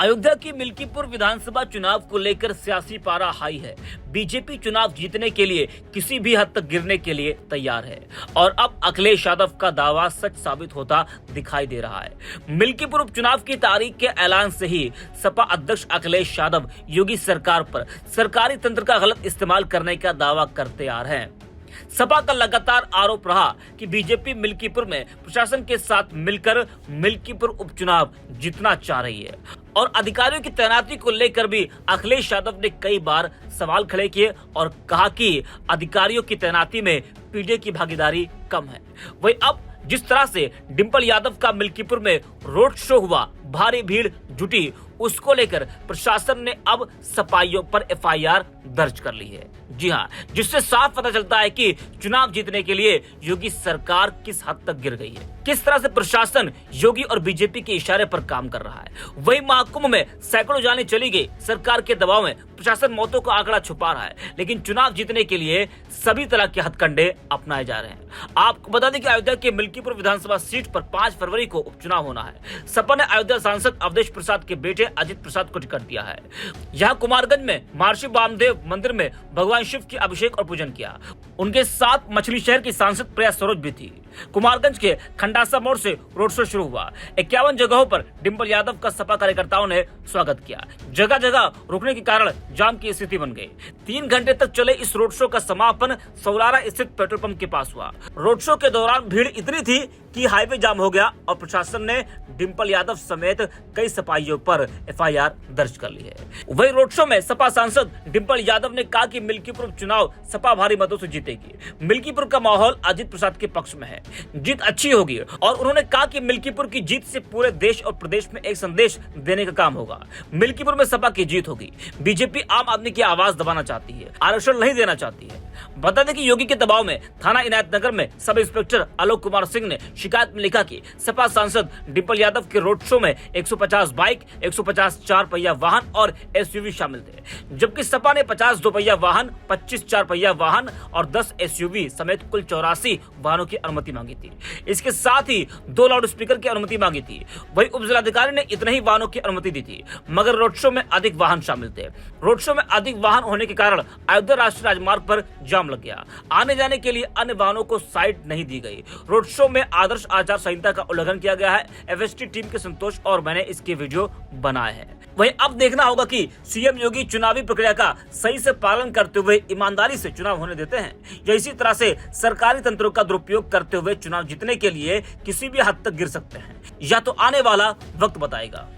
अयोध्या की मिल्कीपुर विधानसभा चुनाव को लेकर सियासी पारा हाई है। बीजेपी चुनाव जीतने के लिए किसी भी हद तक गिरने के लिए तैयार है और अब अखिलेश यादव का दावा सच साबित होता दिखाई दे रहा है। मिल्कीपुर उपचुनाव की तारीख के ऐलान से ही सपा अध्यक्ष अखिलेश यादव योगी सरकार पर सरकारी तंत्र का गलत इस्तेमाल करने का दावा करते आ रहे हैं। सपा का लगातार आरोप रहा कि बीजेपी मिल्कीपुर में प्रशासन के साथ मिलकर मिल्कीपुर उपचुनाव जीतना चाह रही है और अधिकारियों की तैनाती को लेकर भी अखिलेश यादव ने कई बार सवाल खड़े किए और कहा कि अधिकारियों की तैनाती में पीडीए की भागीदारी कम है। वही अब जिस तरह से डिंपल यादव का मिल्कीपुर में रोड शो हुआ, भारी भीड़ जुटी, उसको लेकर प्रशासन ने अब सपाइयों पर एफआईआर दर्ज कर ली है। जी हां, जिससे साफ पता चलता है कि चुनाव जीतने के लिए योगी सरकार किस हद तक गिर गई है, किस तरह से प्रशासन योगी और बीजेपी के इशारे पर काम कर रहा है। वही महाकुंभ में सैकड़ों जानें चली गई, सरकार के दबाव में प्रशासन मौतों का आंकड़ा छुपा रहा है, लेकिन चुनाव जीतने के लिए सभी तरह के हथकंडे अपनाए जा रहे हैं। आपको बता दें कि अयोध्या के मिल्कीपुर विधानसभा सीट पर 5 फरवरी को उपचुनाव होना है। सपा ने अयोध्या सांसद अवधेश प्रसाद के बेटे अजित प्रसाद को टिकट दिया है। यहाँ कुमारगंज में महर्षि वामदेव मंदिर में भगवान शिव की अभिषेक और पूजन किया। उनके साथ मछली शहर की सांसद प्रिया सरोज भी थी। कुमारगंज के खंडासा मोड़ से रोड शो शुरू हुआ। 51 जगहों पर डिंपल यादव का सपा कार्यकर्ताओं ने स्वागत किया। जगह जगह रुकने के कारण जाम की स्थिति बन गई। 3 घंटे तक चले इस रोड शो का समापन सौलारा स्थित पेट्रोल पंप के पास हुआ। रोड शो के दौरान भीड़ इतनी थी कि हाईवे जाम हो गया और प्रशासन ने डिंपल यादव समेत कई सपाइयों पर एफआईआर दर्ज कर ली है। वही रोड शो में सपा सांसद डिंपल यादव ने कहा कि मिल्कीपुर चुनाव सपा भारी मतों से जीतेगी। मिल्कीपुर का माहौल अजित प्रसाद के पक्ष में है, जीत अच्छी होगी और उन्होंने कहा कि मिल्कीपुर की जीत से पूरे देश और प्रदेश में एक संदेश देने का काम होगा। मिल्कीपुर में सपा की जीत होगी। बीजेपी आम आदमी की आवाज दबाना चाहती है, आरक्षण नहीं देना चाहती है। बता दें कि योगी के दबाव में थाना इनायत नगर में सब इंस्पेक्टर आलोक कुमार सिंह ने शिकायत में लिखा कि सपा सांसद डिंपल यादव के रोड शो में 150 बाइक, 150 4 पहिया वाहन और एसयूवी शामिल थे, जबकि सपा ने 50 2 पहिया वाहन, 25 4 पहिया वाहन और 10 एसयूवी समेत कुल 84 वाहनों की अनुमति मांगी थी। इसके साथ ही 2 लाउड स्पीकर की अनुमति मांगी थी। वही उप जिलाधिकारी ने इतने ही वाहनों की अनुमति दी थी, मगर रोड शो में अधिक वाहन शामिल थे। रोड शो में अधिक वाहन होने के कारण अयोध्या राष्ट्रीय राजमार्ग पर जाम लग गया। आने जाने के लिए अन्य वाहनों को साइड नहीं दी गई। रोड शो में आदर्श आचार संहिता का उल्लंघन किया गया है। एफएसटी टीम के संतोष और मैंने इसके वीडियो बनाए हैं। वहीं अब देखना होगा कि सीएम योगी चुनावी प्रक्रिया का सही से पालन करते हुए ईमानदारी से चुनाव होने देते हैं या इसी तरह से सरकारी तंत्रों का दुरुपयोग करते हुए चुनाव जीतने के लिए किसी भी हद तक गिर सकते हैं, या तो आने वाला वक्त बताएगा।